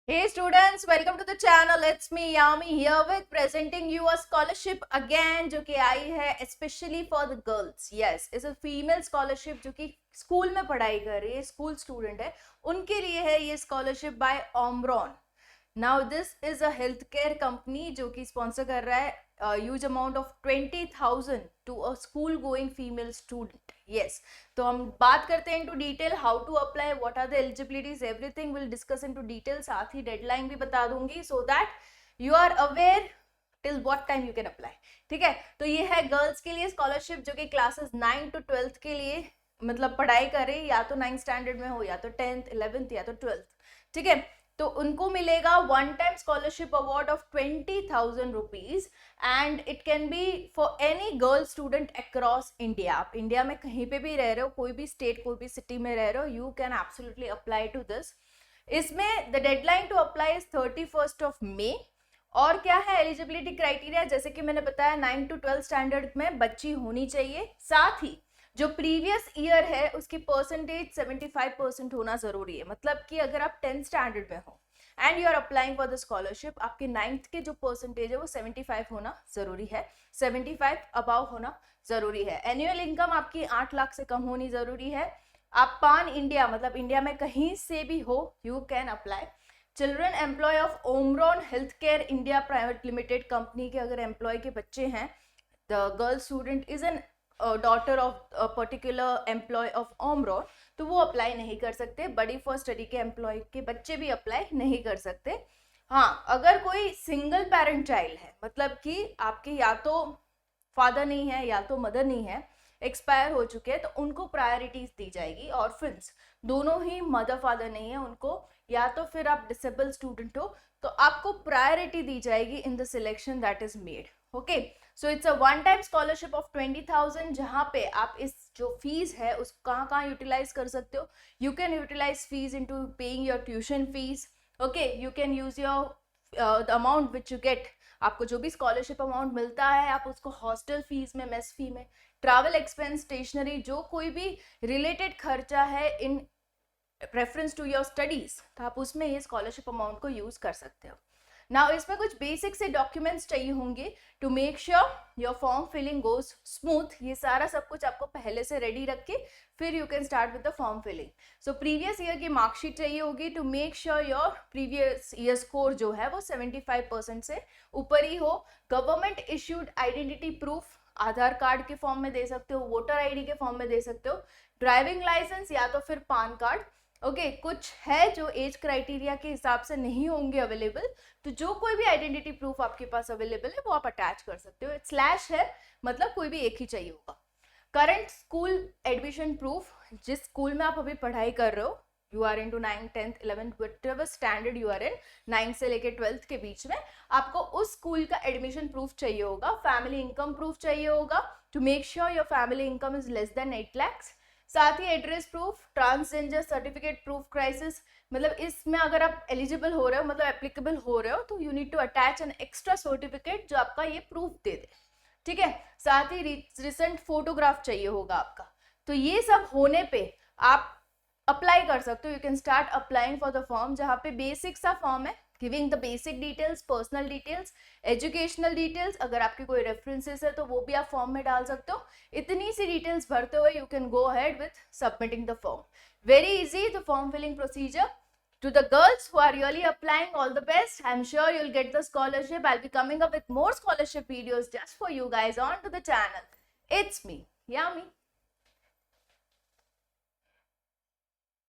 Hey students, welcome to the channel. It's me Yami here with presenting you a scholarship again जो कि आई है especially for the girls. Yes, it's a female scholarship जो कि school में पढ़ाई कर रही है, स्कूल स्टूडेंट है, उनके लिए है ये scholarship by Omron. Now this is a health care company जो कि स्पॉन्सर कर रहा है huge amount of 20,000 to a school going female student. Yes, तो हम बात करते हैं into detail how to apply, what are the eligibilities, everything will discuss into detail. साथ ही डेडलाइन भी बता दूंगी so that you are aware till what time you can apply. ठीक है, तो ये है गर्ल्स के लिए स्कॉलरशिप जो कि क्लासेस 9 to 12 के लिए मतलब पढ़ाई करे, या तो 9th स्टैंडर्ड में हो या तो 10th 11th या तो 12th. ठीक है, तो उनको मिलेगा one time scholarship award of 20,000 rupees and it can be for any girl student across India. आप इंडिया में कहीं पे भी रह रहे हो, कोई भी स्टेट कोई भी सिटी में रह रहे हो, you can absolutely apply to this. इसमें the deadline to apply is 31st May. और क्या है एलिजिबिलिटी क्राइटेरिया, जैसे कि मैंने बताया 9 to 12 स्टैंडर्ड में बच्ची होनी चाहिए. साथ ही जो प्रीवियस ईयर है उसकी परसेंटेज 75% होना जरूरी है. मतलब कि अगर आप 10th स्टैंडर्ड में हो and you are applying for the scholarship, आपके 9th के जो परसेंटेज है वो 75 होना जरूरी है, 75 अबाव होना जरूरी है. एनुअल इनकम आपकी 8 लाख से कम होनी जरूरी है. आप पान इंडिया मतलब इंडिया में कहीं से भी हो, you can apply. Children employ of Omron health care India private limited company के अगर एम्प्लॉय के बच्चे हैं, the girl student is an daughter of particular employ of Omron, तो वो अप्लाई नहीं कर सकते. बड़ी फॉर स्टडी के एम्प्लॉय के बच्चे भी अप्लाई नहीं कर सकते. हाँ, अगर कोई सिंगल पेरेंट चाइल्ड है, मतलब कि आपके या तो फादर नहीं है या तो मदर नहीं है, एक्सपायर हो चुके हैं, तो उनको प्रायोरिटीज दी जाएगी. और फ्रेंड्स दोनों ही मदर फादर नहीं है उनको, या तो फिर आप डिसेबल स्टूडेंट हो, तो आपको प्रायोरिटी दी जाएगी in the selection that is made. Okay, so it's a one time scholarship of 20,000 जहां पे आप इस जो फीस है उसको कहाँ कहाँ यूटिलाइज कर सकते हो. You can utilize fees into paying your tuition fees. Okay, you can use your the amount which you get. आपको जो भी स्कॉलरशिप अमाउंट मिलता है आप उसको हॉस्टल फीस में, मेस फी में, ट्रैवल एक्सपेंस, स्टेशनरी, जो कोई भी रिलेटेड खर्चा है in reference to your studies, तो आप उसमें ये स्कॉलरशिप अमाउंट को यूज कर सकते हो. नाउ इसमें कुछ बेसिक से डॉक्यूमेंट्स चाहिए होंगे to make sure your form filling goes smooth. ये सारा सब कुछ आपको पहले से रेडी रख के फिर you can start with the form filling. So previous year की मार्कशीट चाहिए होगी to make sure your previous year score जो है वो 75% से ऊपर ही हो. Government issued identity proof, Aadhaar card के फॉर्म में दे सकते हो, वोटर आईडी के फॉर्म में दे सकते हो, ड्राइविंग लाइसेंस या तो फिर पान कार्ड. ओके, कुछ है जो एज क्राइटेरिया के हिसाब से नहीं होंगे अवेलेबल, तो जो कोई भी आइडेंटिटी प्रूफ आपके पास अवेलेबल है वो आप अटैच कर सकते हो. स्लैश है मतलब कोई भी एक ही चाहिए होगा. करंट स्कूल एडमिशन प्रूफ, जिस स्कूल में आप अभी पढ़ाई कर रहे हो, you are into 9th 10th 11th whatever standard you are in, 9th से लेके 12th के बीच में, आपको उस स्कूल का एडमिशन प्रूफ चाहिए होगा. फैमिली इनकम प्रूफ चाहिए होगा to make sure your family income is less than 8 lakhs. साथ ही address proof, transgender certificate proof crisis, मतलब इसमें अगर आप एलिजिबल हो रहे हो, मतलब एप्लीकेबल हो रहे हो, तो you need to attach an extra certificate जो आपका ये प्रूफ दे दे. ठीक है, साथ ही रिसेंट फोटोग्राफ चाहिए होगा आपका. तो ये सब होने पे आप अप्लाई कर सकते हो. You can start applying for the form, जहाँ पे बेसिक सा फॉर्म है giving the basic details, personal details, educational details, अगर आपके कोई रेफरेंसेस है तो वो भी आप फॉर्म में डाल सकते हो. इतनी सी डिटेल्स भरते हुए you can go ahead with submitting the form. Very easy the form filling procedure. To the girls who are really applying, all the best. I'm sure you'll get the scholarship. I'll be coming up with more scholarship videos just for you guys onto the channel. It's me, Yami.